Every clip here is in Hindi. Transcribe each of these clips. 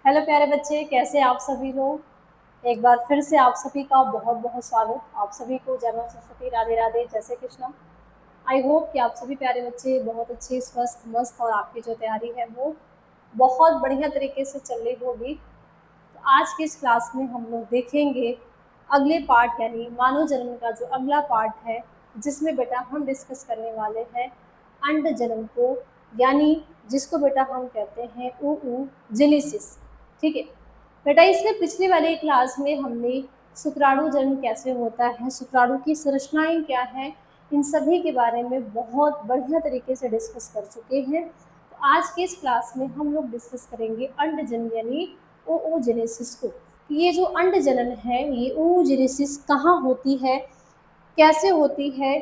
हेलो प्यारे बच्चे, कैसे आप सभी लोग। एक बार फिर से आप सभी का बहुत बहुत स्वागत। आप सभी को जय मां सरस्वती, राधे राधे, जय श्री कृष्णा। आई होप कि आप सभी प्यारे बच्चे बहुत अच्छे, स्वस्थ, मस्त और आपकी जो तैयारी है वो बहुत बढ़िया तरीके से चल रही होगी। तो आज की इस क्लास में हम लोग देखेंगे अगले पार्ट यानी मानव जन्म का जो अगला पार्ट है, जिसमें बेटा हम डिस्कस करने वाले हैं अंड जन्म को, यानी जिसको बेटा हम कहते हैं जेनेसिस। ठीक है बेटा, इसमें पिछले वाले क्लास में हमने शुक्राणु जन्म कैसे होता है, शुक्राणु की संरचनाएं क्या है, इन सभी के बारे में बहुत बढ़िया तरीके से डिस्कस कर चुके हैं। तो आज के इस क्लास में हम लोग डिस्कस करेंगे अंड जन्म यानी ओजेनेसिस को। ये जो अंड जनन है, ये ओजेनेसिस कहाँ होती है, कैसे होती है,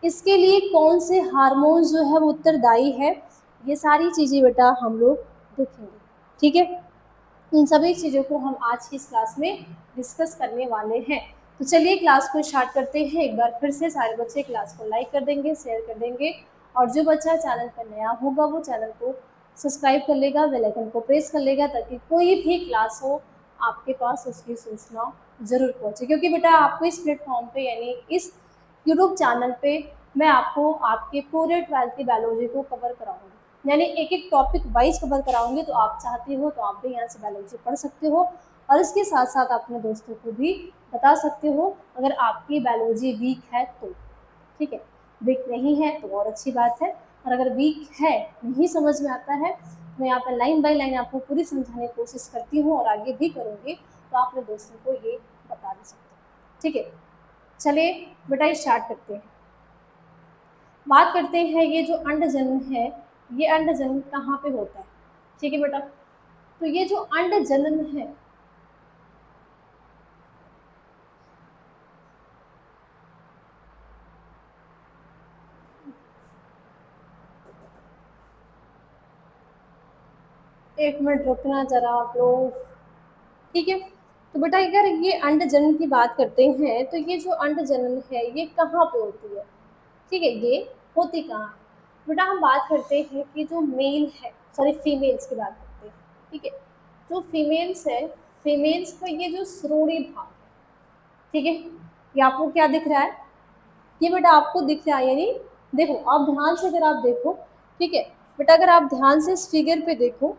इसके लिए कौन से हार्मोन जो है वो उत्तरदायी है, ये सारी चीज़ें बेटा हम लोग देखेंगे। ठीक है, इन सभी चीज़ों को हम आज की इस क्लास में डिस्कस करने वाले हैं। तो चलिए क्लास को स्टार्ट करते हैं। एक बार फिर से सारे बच्चे क्लास को लाइक कर देंगे, शेयर कर देंगे, और जो बच्चा चैनल पर नया होगा वो चैनल को सब्सक्राइब कर लेगा, बेल आइकन को प्रेस कर लेगा, ताकि कोई भी क्लास हो आपके पास उसकी सूचना जरूर पहुंचे। क्योंकि बेटा आपको इस प्लेटफॉर्म पे यानी इस यूट्यूब चैनल पे मैं आपको आपके पूरे 12th की बायोलॉजी को कवर कराऊंगी, यानी एक एक टॉपिक वाइज कवर कराऊंगी। तो आप चाहते हो तो आप भी यहाँ से बायोलॉजी पढ़ सकते हो, और इसके साथ साथ अपने दोस्तों को भी बता सकते हो अगर आपकी बायोलॉजी वीक है तो। ठीक है, वीक नहीं है तो और अच्छी बात है, और अगर वीक है, नहीं समझ में आता है, मैं यहाँ पर लाइन बाय लाइन आपको पूरी समझाने की कोशिश करती हूँ और आगे भी करूँगी, तो आप अपने दोस्तों को ये बता भी सकते हो। ठीक है, चलिए बेटा स्टार्ट करते हैं। बात करते हैं ये जो अंड जन्म है, ये अंड जन्म कहाँ पे होता है। ठीक है बेटा, तो ये जो अंड जन्म है, एक मिनट रुकना जरा आप लोग। ठीक है, तो बेटा अगर ये अंड जन्म की बात करते हैं, तो ये जो अंड जन्म है ये कहाँ पे होती है। ठीक है, ये होती कहाँ है बेटा, हम बात करते हैं कि जो मेल है, सॉरी फीमेल्स की बात करते हैं। ठीक है, जो फीमेल्स है, फीमेल्स का ये जो श्रोणि भाग है, ठीक है, ये आपको क्या दिख रहा है, ये बेटा आपको दिख रहा है, यानी देखो आप ध्यान से, अगर आप देखो, ठीक है बेटा, अगर आप ध्यान से इस फिगर पे देखो,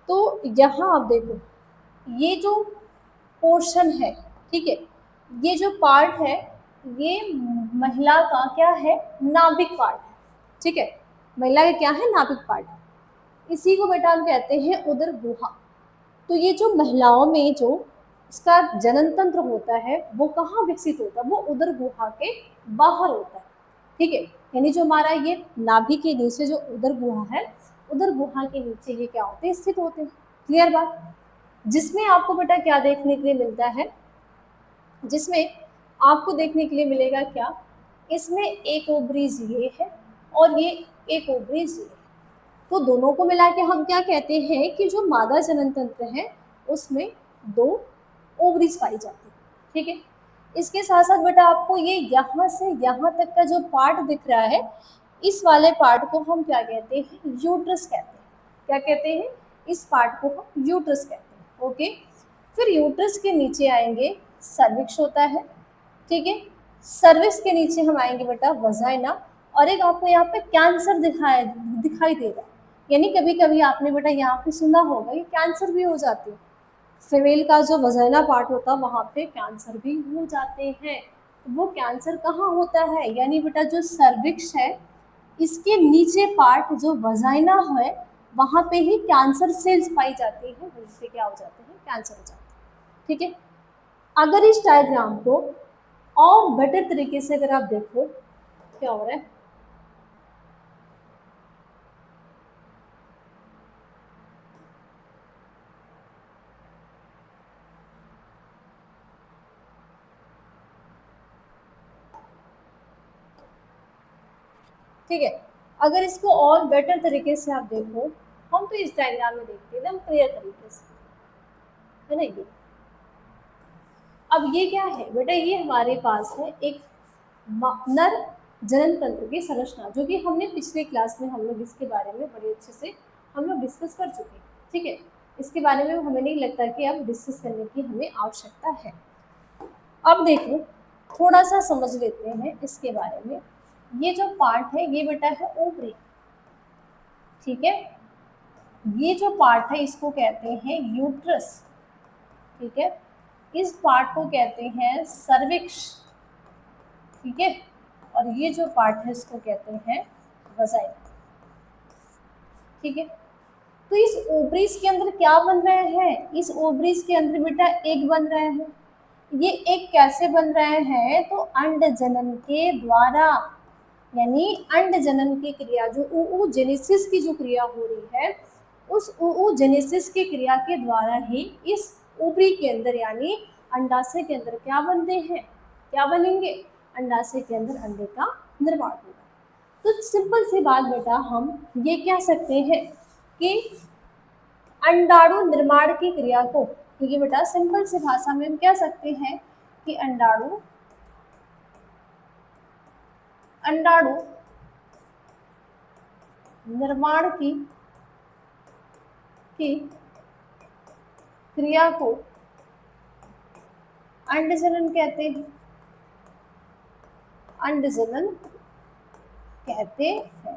तो यहाँ आप देखो ये जो पोर्शन है, ठीक है, ये जो पार्ट है, ये महिला का क्या है, नाभिक पार्ट है। ठीक है, महिला का क्या है, नाभिक पार्ट। इसी को बेटा हम कहते हैं उदर गुहा। तो ये जो महिलाओं में जो इसका जनन तंत्र होता है वो कहाँ विकसित होता है, वो उदर गुहा के बाहर होता है। ठीक है, यानी जो हमारा ये नाभि के नीचे जो उदर गुहा है, उदर गुहा के नीचे ये क्या होते हैं, स्थित होते हैं। क्लियर बात, जिसमें आपको बेटा क्या देखने के लिए मिलता है, जिसमें आपको देखने के लिए मिलेगा क्या, इसमें एक ओवरीज ये है और ये एक ओवरीज ये है। तो दोनों को मिला के हम क्या कहते हैं कि जो मादा जनन तंत्र है उसमें दो ओवरीज पाई जाती है। ठीक है, इसके साथ साथ बेटा आपको ये यहाँ से यहाँ तक का जो पार्ट दिख रहा है, इस वाले पार्ट को हम क्या कहते हैं, यूट्रस कहते हैं। क्या कहते हैं, इस पार्ट को हम यूट्रस कहते हैं। ओके, फिर यूट्रस के नीचे आएंगे सर्विक्स होता है। ठीक है, सर्विक्स के नीचे हम आएंगे बेटा वजाइना, और एक आपको यहाँ पे कैंसर दिखाई दे रहा है, यानी कभी कभी आपने बेटा यहाँ पे सुना होगा ये कैंसर भी हो जाती है। फीमेल का जो वजाइना पार्ट होता है वहाँ पे कैंसर भी हो जाते हैं। वो कैंसर कहाँ होता है, यानी बेटा जो सर्विक्स है इसके नीचे पार्ट जो वजाइना है वहाँ पे ही कैंसर सेल्स पाई जाती है, वहीं पे क्या हो जाते हैं, कैंसर हो जाते हैं। ठीक है, अगर इस डायग्राम को और बेटर तरीके से अगर आप देखो क्या हो रहा है, ठीक है, अगर इसको और बेटर तरीके से आप देखो, हम तो इस डायग्राम में देखते हैं एकदम क्लियर तरीके से, है ना। ये अब ये क्या है बेटा, ये हमारे पास है एक नर जनन तंत्र की संरचना, जो कि हमने पिछले क्लास में हम लोग इसके बारे में बड़े अच्छे से हम लोग डिस्कस कर चुके हैं। ठीक है, इसके बारे में हमें नहीं लगता कि अब डिस्कस करने की हमें आवश्यकता है। अब देखो थोड़ा सा समझ लेते हैं इसके बारे में। ये जो पार्ट है ये बेटा है ओवरी, ठीक है। ये जो पार्ट है इसको कहते हैं यूट्रस, ठीक है। इस पार्ट को कहते हैं सर्विक्स, ठीक है। और ये जो पार्ट है इसको कहते हैं वजाइना, ठीक है। तो इस ओवरीज के अंदर क्या बन रहे हैं, इस ओवरीज के अंदर बेटा एग बन रहे हैं। ये एग कैसे बन रहे हैं, तो अंड जनन के द्वारा, यानी अंड जनन की क्रिया, जो oogenesis की जो क्रिया हो रही है, उस oogenesis की क्रिया के द्वारा ही इस ओवरी के अंदर यानी अंडाशय के अंदर क्या बनते हैं, क्या बनेंगे, अंडाशय के अंदर अंडे का निर्माण होगा। तो सिंपल सी बात बेटा हम ये कह सकते हैं कि अंडाणु निर्माण की क्रिया को, ठीक है बेटा, सिंपल सी भाषा में हम कह सकते हैं कि अंडाणु अंडाणु निर्माण की क्रिया को अंडजनन कहते हैं, अंडजनन कहते हैं।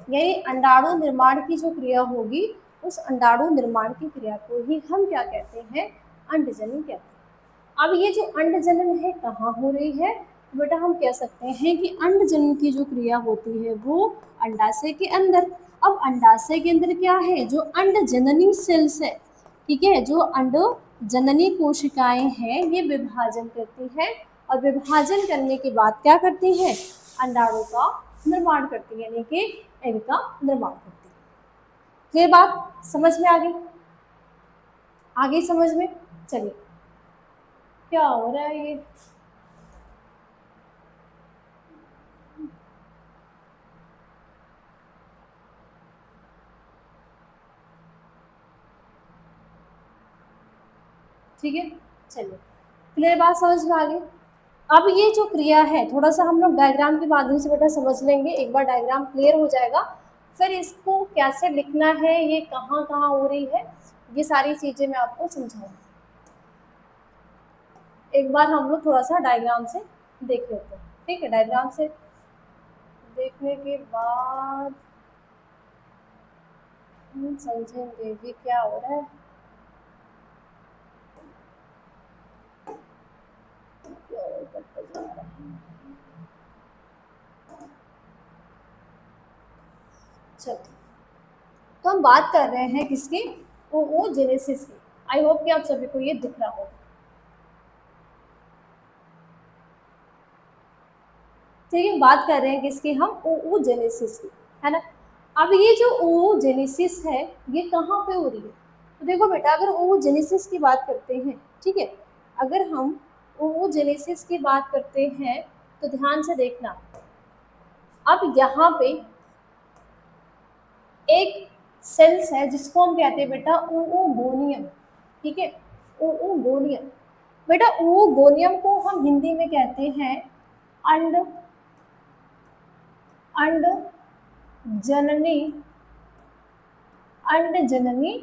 यानी अंडाणु निर्माण की जो क्रिया होगी उस अंडाणु निर्माण की क्रिया को ही हम क्या कहते हैं, अंडजनन कहते हैं। अब ये जो अंडजनन है कहाँ हो रही है, बेटा हम कह सकते हैं कि अंडजनन की जो क्रिया होती है वो अंडाशय के अंदर। अब अंडाशय के अंदर क्या है, जो अंडजननी सेल्स है, ठीक है, जो अंड जननी कोशिकाएं हैं ये विभाजन करती हैं, और विभाजन करने के बाद क्या करती हैं, अंडाणु का निर्माण करती है, यानी कि एग का निर्माण करती है। ये बात समझ में आ गई, आगे समझ में। चलिए क्या हो रहा है ये, ठीक है। चलिए क्लियर बात समझ में आ गई। अब ये जो क्रिया है थोड़ा सा हम लोग डायग्राम के माध्यम से बेटा समझ लेंगे, एक बार डायग्राम क्लियर हो जाएगा फिर इसको कैसे लिखना है, ये कहाँ कहाँ हो रही है, ये सारी चीजें मैं आपको समझाऊंगी। एक बार हम लोग थोड़ा सा डायग्राम से देख लेते हैं, ठीक है। डायग्राम से देखने के बाद हम समझेंगे कि क्या हो रहा है। चलो तो हम बात कर रहे हैं किसकी, oogenesis की। आई होप कि आप सभी को ये दिख रहा होगा, ठीक है। बात कर रहे हैं किसकी हम, oogenesis की, है ना। अब ये जो oogenesis है ये कहाँ पे हो रही है, तो देखो बेटा अगर oogenesis की बात करते हैं, ठीक है, अगर हम oogenesis की बात करते हैं तो ध्यान से देखना। अब यहाँ पे एक सेल्स है जिसको हम कहते हैं बेटा oogoनियम, ठीक है, oogoनियम। बेटा oogoनियम को हम हिंदी में कहते हैं अंड अंड जननी अंड जननी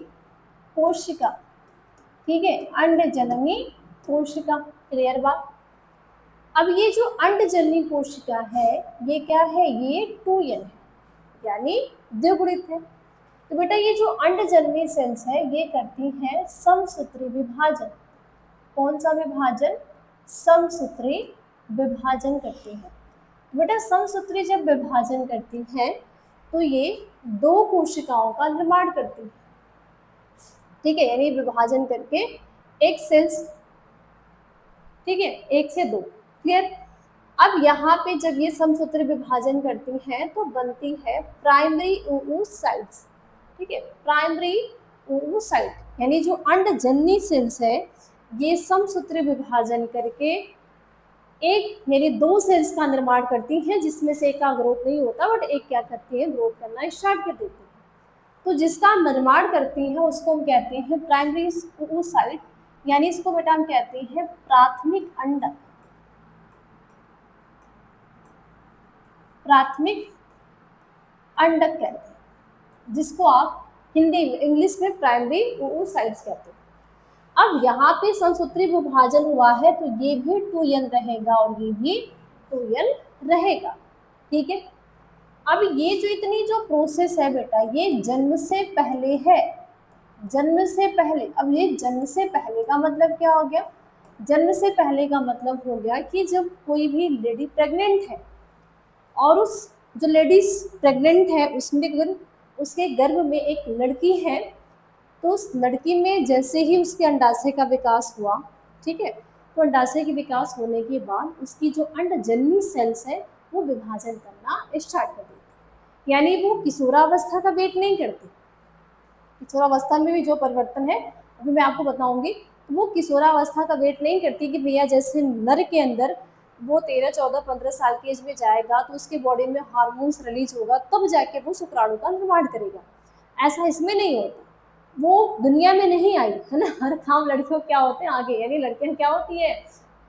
कोशिका, ठीक है, अंड जननी कोशिका। क्लियर बात। अब ये जो अंड जननी कोशिका है ये क्या है, ये 2n है, यानी द्विगुणित है। तो बेटा ये जो अंडजननी सेल्स है ये करती हैं समसूत्री विभाजन। कौन सा विभाजन, समसूत्री विभाजन करती है। बेटा समसूत्री जब विभाजन करती है तो ये दो कोशिकाओं का निर्माण करती है, ठीक है, यानी विभाजन करके एक सेल्स, ठीक है, एक से दो। क्लियर। अब यहाँ पे जब ये समसूत्री विभाजन करती हैं तो बनती है प्राइमरी oocytes, ठीक है, प्राइमरी oocyte यानी जो अंडजननी सेल्स है ये समसूत्री विभाजन करके एक यानी दो सेल्स का निर्माण करती हैं, जिसमें से एक का ग्रोथ नहीं होता बट एक क्या करती है, ग्रोथ करना स्टार्ट कर देती है। तो जिसका निर्माण करती है उसको हम कहते हैं प्राइमरी oocyte, यानी इसको बेटा हम कहते हैं प्राथमिक अंडक, प्राथमिक अंडक कहते हैं, जिसको आप हिंदी में, इंग्लिश में प्राइमरी oocytes कहते हैं। अब यहाँ पे समसूत्री विभाजन हुआ है तो ये भी 2n रहेगा और ये भी 2n रहेगा, ठीक है। अब ये जो इतनी जो प्रोसेस है बेटा, ये जन्म से पहले है, जन्म से पहले। अब ये जन्म से पहले का मतलब क्या हो गया? जन्म से पहले का मतलब हो गया कि जब कोई भी लेडी प्रेग्नेंट है और उस जो लेडीज प्रेग्नेंट है उसमें अगर उसके गर्भ में एक लड़की है तो उस लड़की में जैसे ही उसके अंडाशय का विकास हुआ, ठीक है, तो अंडाशय के विकास होने के बाद उसकी जो अंडजननी सेल्स है वो विभाजन करना स्टार्ट कर देती, यानी वो किशोरावस्था का वेट नहीं करती। किशोरावस्था में भी जो परिवर्तन है अभी मैं आपको बताऊंगी, वो किशोरावस्था का वेट नहीं करती कि भैया जैसे नर के अंदर वो 13, 14, 15 साल की एज में जाएगा तो उसकी बॉडी में हार्मोन्स रिलीज होगा तब जाके वो शुक्राणु का निर्माण करेगा, ऐसा इसमें नहीं होता। वो दुनिया में नहीं आई है ना, हर काम लड़कियों क्या होते हैं आगे, यानी लड़कियां क्या होती है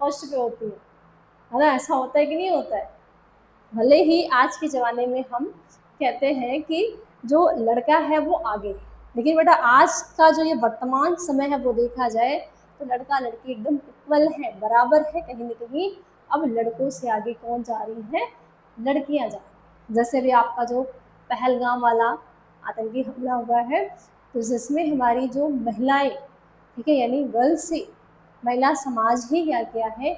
फर्स्ट पे होती है ना, ऐसा होता है कि नहीं होता है। भले ही आज के ज़माने में हम कहते हैं कि जो लड़का है वो आगे है, लेकिन बेटा आज का जो ये वर्तमान समय है वो देखा जाए तो लड़का लड़की एकदम इक्वल है, बराबर है, कहीं ना कहीं अब लड़कों से आगे कौन जा रही है? लड़कियां जा रही। जैसे भी आपका जो पहलगाम वाला आतंकी हमला हुआ है तो जिसमें हमारी जो महिलाएं, ठीक है, यानी गर्ल्स से महिला समाज ही क्या किया है,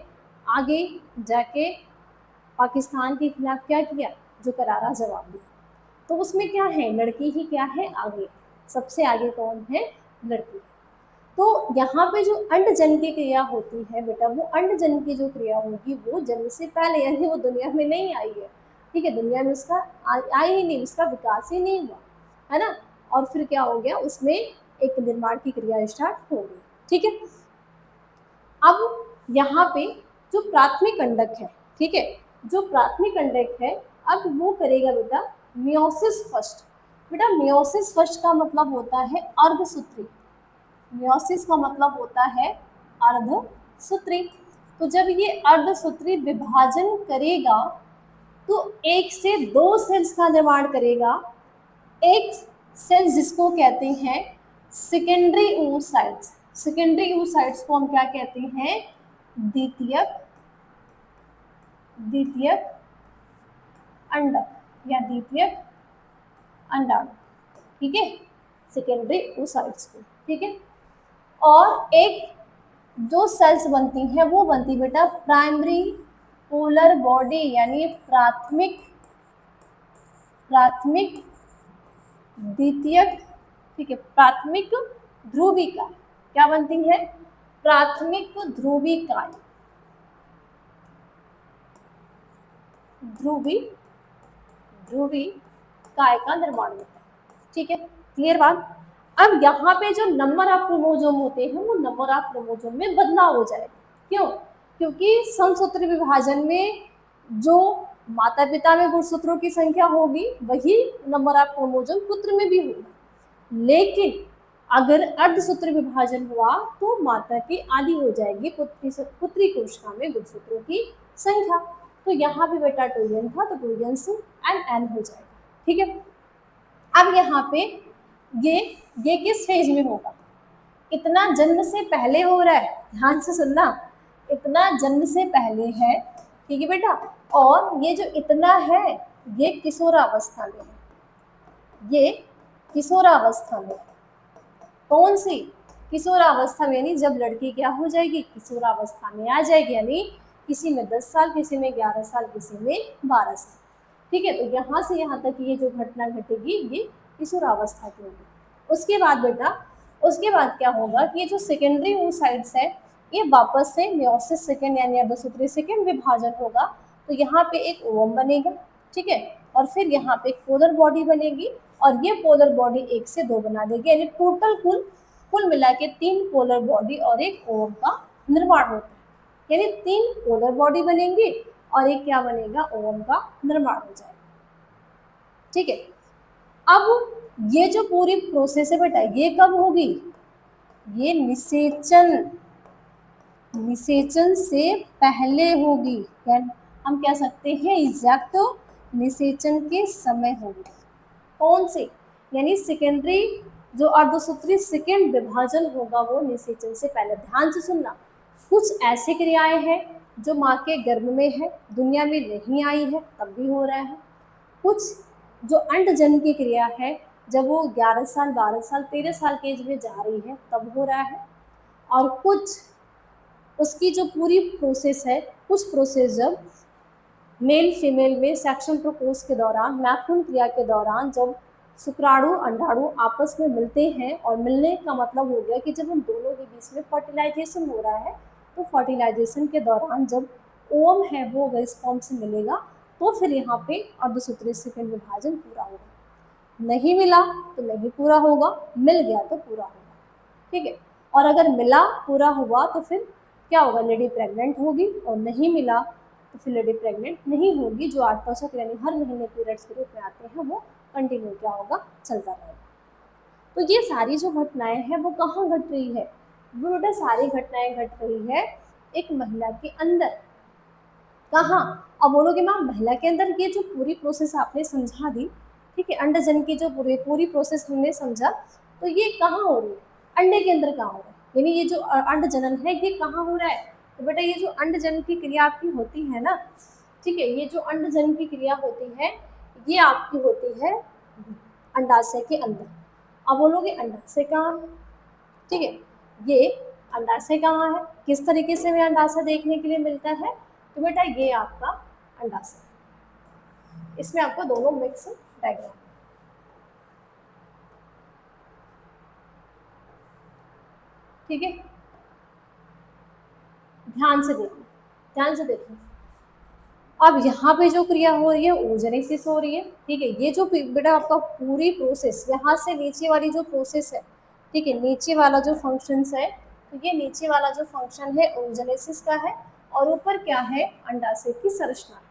आगे जाके पाकिस्तान के खिलाफ क्या किया, जो करारा जवाब दिया। तो उसमें क्या है, लड़की ही क्या है आगे, सबसे आगे कौन है? लड़की। तो यहाँ पे जो अंडजन की क्रिया होती है बेटा, वो अंडजन की जो क्रिया होगी वो जन्म से पहले, यानी वो दुनिया में नहीं आई है, ठीक है, दुनिया में उसका आई ही नहीं, उसका विकास ही नहीं हुआ है ना। और फिर क्या हो गया, उसमें एक निर्माण की क्रिया स्टार्ट हो गई, ठीक है। अब यहाँ पे जो प्राथमिक अंडक है, ठीक है, जो प्राथमिक अंडक है अब वो करेगा बेटा मियोसिस फर्स्ट। बेटा मियोसिस फर्स्ट का मतलब होता है अर्धसूत्री, मियोसिस का मतलब होता है अर्धसूत्री। तो जब ये अर्धसूत्री विभाजन करेगा तो एक से दो सेल्स का निर्माण करेगा। एक सेल जिसको कहते हैं सेकेंडरी oocytes, सेकेंडरी oocytes को हम क्या कहते हैं? द्वितीयक, द्वितीयक अंडक या द्वितीयक अंडाणु, ठीक है, सेकेंडरी oocytes को, ठीक है। और एक जो सेल्स बनती हैं वो बनती बेटा प्राइमरी पोलर बॉडी, यानी प्राथमिक, प्राथमिक द्वितीयक, ठीक है, प्राथमिक ध्रुविका। क्या बनती है? प्राथमिक ध्रुविकाएं, ध्रुविकाएं का निर्माण होता है, ठीक है, क्लियर बात। अब यहाँ पे जो नंबर ऑफ क्रोमोसोम होते हैं वो नंबर ऑफ क्रोमोसोम में बदलाव हो जाएगा। क्यों? क्योंकि समसूत्री विभाजन में जो माता पिता में गुणसूत्रों की संख्या होगी वही नंबर ऑफ क्रोमोसोम पुत्र में भी होगा, लेकिन अगर अर्धसूत्री विभाजन हुआ तो माता की आधी हो जाएगी पुत्री कोशिका में गुणसूत्रों की संख्या। तो यहाँ पे बेटा 2n था तो 2n से n हो जाएगा, ठीक है। अब यहाँ पे ये किस फेज में होगा? इतना जन्म से पहले हो रहा है, ध्यान से सुनना, इतना जन्म से पहले है, ठीक है बेटा। और ये जो इतना है ये किशोरावस्था में है, ये किशोरावस्था में। कौन सी? किशोरावस्था में, यानी जब लड़की क्या हो जाएगी, किशोरावस्था में आ जाएगी, यानी किसी में 10 साल, किसी में 11 साल, किसी में 12 साल, ठीक है। तो यहाँ से यहाँ तक ये जो घटना घटेगी ये किशोरावस्था की होगी। उसके बाद बेटा, उसके बाद क्या होगा कि ये जो सेकेंडरी oocytes है ये वापस से मियोसिस सेकेंड यानी अर्धसूत्री सेकेंड विभाजन होगा, तो यहाँ पे एक ओवम बनेगा, ठीक है, और फिर यहाँ पे एक पोलर बॉडी बनेगी और ये पोलर बॉडी 1 से 2 बना देगी, यानी टोटल कुल मिला के 3 पोलर बॉडी और एक ओवम का निर्माण होता है, यानी 3 पोलर बॉडी बनेंगी और एक क्या बनेगा, ओवम का निर्माण हो जाएगा, ठीक है। अब ये जो पूरी प्रोसेस है बेटा ये कब होगी? ये निषेचन, निषेचन से पहले होगी, हम कह सकते हैं एग्जैक्ट निषेचन के समय होगी। कौन से? यानी सेकेंडरी जो अर्धसूत्री सेकंड विभाजन होगा वो निषेचन से पहले। ध्यान से सुनना, कुछ ऐसी क्रियाएं हैं जो माँ के गर्भ में है, दुनिया में नहीं आई है तब भी हो रहा है। कुछ जो अंडजन की क्रिया है जब वो 11 साल 12 साल 13 साल के एज में जा रही है तब हो रहा है। और कुछ उसकी जो पूरी प्रोसेस है, कुछ प्रोसेस जब मेल फीमेल में सेक्शन प्रकोष्ठ के दौरान, मैथुन क्रिया के दौरान, जब शुक्राणु अंडाणु आपस में मिलते हैं, और मिलने का मतलब हो गया कि जब उन दोनों के बीच में फर्टिलाइजेशन हो रहा है, तो फर्टिलाइजेशन के दौरान जब ओवम है वो वेज फॉर्म से मिलेगा, तो फिर यहाँ पे अर्धसूत्री सेकंड विभाजन पूरा होगा। नहीं मिला तो नहीं पूरा होगा, मिल गया तो पूरा होगा। ठीक है, और अगर मिला पूरा हुआ तो फिर क्या होगा, लेडी प्रेग्नेंट होगी, और नहीं मिला तो फिर लेडी प्रेग्नेंट नहीं होगी। जो 8 चक्र यानी हर महीने पीरियड्स के रूप में आते हैं वो कंटिन्यू क्या होगा, चलता रहेगा। तो ये सारी जो घटनाएं हैं वो कहाँ घट रही है, वो बेटा सारी घटनाएं घट रही है एक महिला के अंदर। कहाँ, अब बोलोगे मैम महिला के अंदर, ये जो पूरी प्रोसेस आपने समझा दी, ठीक है, अंडजन की जो पूरी प्रोसेस हमने समझा, तो ये कहाँ हो रही है, अंडे के अंदर कहाँ हो रहा है, यानी ये जो अंड जनन है ये कहाँ हो रहा है। तो बेटा ये जो अंडजन की क्रिया आपकी होती है ना, ठीक है, ये जो अंडजन की क्रिया होती है ये आपकी होती है अंडाशय के अंदर। अब बोलोगे अंडाशय कहाँ है, ठीक है, ये अंडाशय कहाँ है, किस तरीके से हमें अंडाशय देखने के लिए मिलता है, तो बेटा ये आपका अंडाशय, इसमें आपको दोनों मिक्स डायग्राम, ठीक है, ध्यान से देखना, ध्यान से देखना। अब यहाँ पे जो क्रिया हो रही है oogenesis हो रही है, ठीक है, ये जो बेटा आपका पूरी प्रोसेस यहाँ से नीचे वाली जो प्रोसेस है, ठीक है, नीचे वाला जो फंक्शन है, तो ये नीचे वाला जो फंक्शन है oogenesis का है, और ऊपर क्या है, अंडाशय की संरचना।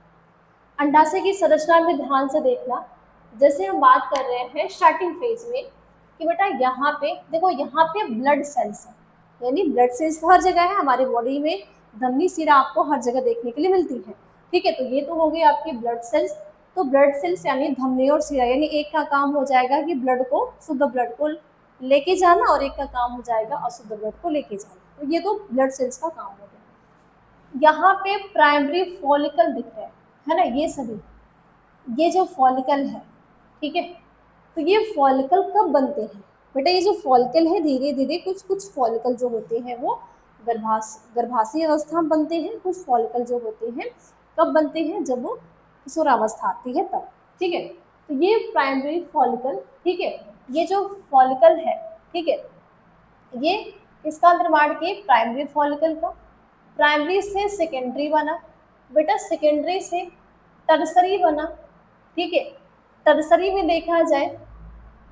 अंडाशय की संरचना में ध्यान से देखना, जैसे हम बात कर रहे हैं स्टार्टिंग फेज में कि बेटा यहाँ पे देखो, यहाँ पे ब्लड सेल्स है, यानी ब्लड सेल्स तो हर जगह है हमारी बॉडी में, धमनी सिरा आपको हर जगह देखने के लिए मिलती है, ठीक है, तो ये तो हो गई आपकी ब्लड सेल्स। तो ब्लड सेल्स यानी धमनी और सिरा, यानी एक का काम हो जाएगा कि ब्लड को, शुद्ध ब्लड को लेके जाना, और एक का काम हो जाएगा अशुद्ध ब्लड को लेके जाना, तो ये तो ब्लड सेल्स का काम हो गया। यहाँ पे प्राइमरी फॉलिकल दिख रहा है ना, ये सभी, ये जो फॉलिकल है, ठीक है, तो ये फॉलिकल कब बनते हैं बेटा, ये जो फॉलिकल है धीरे धीरे कुछ कुछ फॉलिकल जो होते हैं वो गर्भाशय अवस्था में बनते हैं, कुछ फॉलिकल जो होते हैं कब बनते हैं, जब वो किशोरावस्था आती है तब, ठीक है, तो ये प्राइमरी फॉलिकल, ठीक है, ये जो फॉलिकल है, ठीक है, ये किसका निर्माण किए, प्राइमरी फॉलिकल का, प्राइमरी से सेकेंडरी बना, बेटा सेकेंडरी से टर्सरी बना, ठीक है, टर्सरी में देखा जाए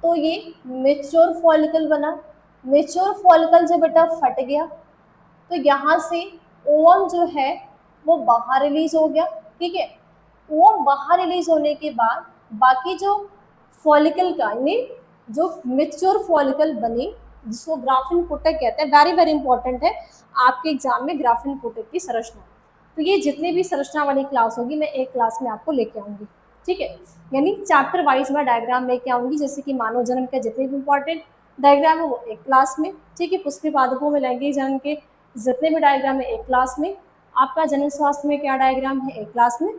तो ये मेच्योर फॉलिकल बना, मेच्योर फॉलिकल जब बेटा फट गया तो यहाँ से ओवम जो है वो बाहर रिलीज हो गया, ठीक है, ओवम बाहर रिलीज होने के बाद बाकी जो फॉलिकल का, यानी जो मेच्योर फॉलिकल बनी, जिसको ग्राफिन पुटक कहते हैं, वेरी वेरी इंपॉर्टेंट है आपके एग्जाम में ग्राफिन पुटक की संरचना। तो ये जितनी भी संरचना वाली क्लास होगी मैं एक क्लास में आपको लेके आऊंगी, ठीक है, यानी चैप्टर वाइज मैं डायग्राम लेके आऊंगी, जैसे कि मानव जन्म के जितने भी इंपॉर्टेंट डायग्राम है वो एक क्लास में, ठीक है, पुष्पी पादपों में लैंगिक जन्म के जितने भी डायग्राम है एक क्लास में, आपका जनन स्वास्थ्य में क्या डायग्राम है एक क्लास में,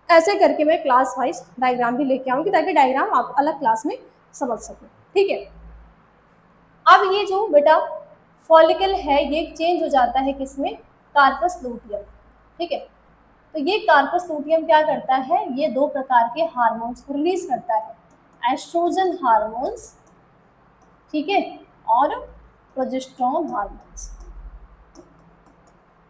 ऐसे करके मैं क्लास वाइज डायग्राम भी लेके आऊंगी ताकि डायग्राम आप अलग क्लास में समझ सकें, ठीक है। अब ये जो बेटा फॉलिकल है ये चेंज हो जाता है किसमें, कार्पस लूटियम, ठीक है, तो ये कार्पस लूटियम क्या करता है, ये दो प्रकार के हार्मोन्स को रिलीज करता है, एस्ट्रोजन हार्मोन्स, ठीक है, और प्रोजेस्टेरोन हार्मोन्स।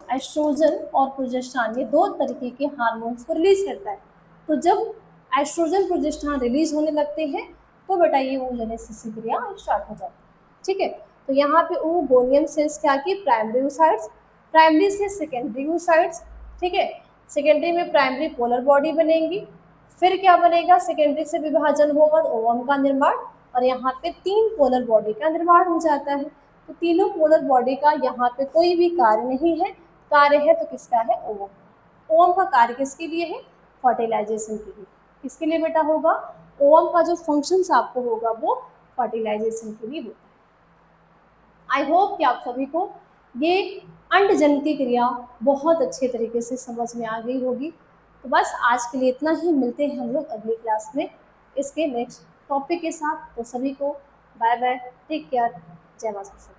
एस्ट्रोजन और प्रोजेस्टेरोन ये दो तरीके के हार्मोन्स को रिलीज करता है। तो जब एस्ट्रोजन प्रोजेस्टेरोन रिलीज होने लगते हैं तो बेटा ये oogenesis की क्रिया स्टार्ट हो जाती है, ठीक है, तो यहाँ पे oogonium सेल्स क्या की, प्राइमरी oocytes, प्राइमरी से सेकेंडरी oocytes, ठीक है, सेकेंडरी में प्राइमरी पोलर बॉडी बनेगी, फिर क्या बनेगा, सेकेंडरी से विभाजन होगा तो ओवम का निर्माण, और यहाँ पे 3 पोलर बॉडी का निर्माण हो जाता है। तो तीनों पोलर बॉडी का यहाँ पे कोई भी कार्य नहीं है, कार्य है तो किसका है, ओवम। ओवम का कार्य किसके लिए है, फर्टिलाइजेशन के लिए। किसके लिए बेटा होगा, ओवम का जो फंक्शंस आपको होगा वो फर्टिलाइजेशन के लिए होता है। आई होप कि आप सभी को ये अंडजनती क्रिया बहुत अच्छे तरीके से समझ में आ गई होगी। तो बस आज के लिए इतना ही, मिलते हैं हम लोग अगली क्लास में इसके नेक्स्ट टॉपिक के साथ। तो सभी को बाय बाय, टेक केयर, जय माता दी।